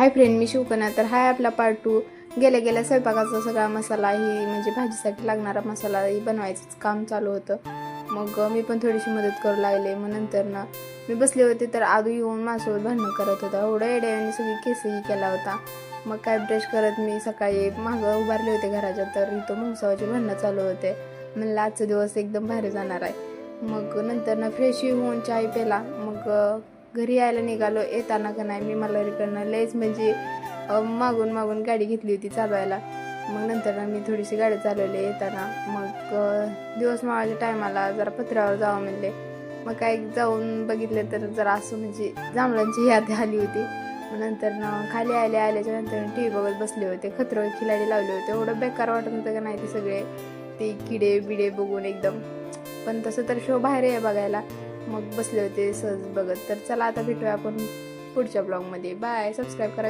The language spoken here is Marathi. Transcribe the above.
हाय फ्रेंड, मी शिवकन्या. तर हाय आपला पार्ट 2. गेल्या स्वयंपाकाचा सगळा मसाला ही म्हणजे भाजीसाठी लागणारा मसाला ही बनवायचं काम चालू होतं. मग मी पण थोडीशी मदत करू लागले. मग नंतर ना मी बसले होते तर आदू येऊन माझ्यासोबत भांडणं करत होता. एवढं येड्याने सगळी केसही केला होता. मग काय ब्रश करत मी सकाळी मागं उभारले होते घराच्या, तर इथं मुंगसावाचे भांडणं चालू होते. म्हणलं आजचा दिवस एकदम भारी जाणार आहे. मग नंतर ना फ्रेश होऊन चाय पेला. मग घरी यायला निघालो. येताना का नाही मी मल्हारीकडनं लयच म्हणजे मागून गाडी घेतली होती चालवायला. मग नंतर ना मी थोडीशी गाडी चालवली येताना. मग दिवस मावाच्या टायमाला जरा पत्र्यावर जावं म्हणले. मग काय जाऊन बघितले तर जरा असं म्हणजे जांभळांची यादी आली होती. मग नंतर ना खाली आल्याच्या नंतर टी व्ही बघत बसले होते. खतरो खिलाडी लावले होते. एवढं बेकार वाटत होतं का नाही ते सगळे ते किडे बिडे बघून एकदम. पण तसं तर शो बाहेर आहे बघायला. मग बसले होते सहज बघत. तर चला आता भेटूया आपण पुढच्या ब्लॉगमध्ये. बाय. सबस्क्राईब करा.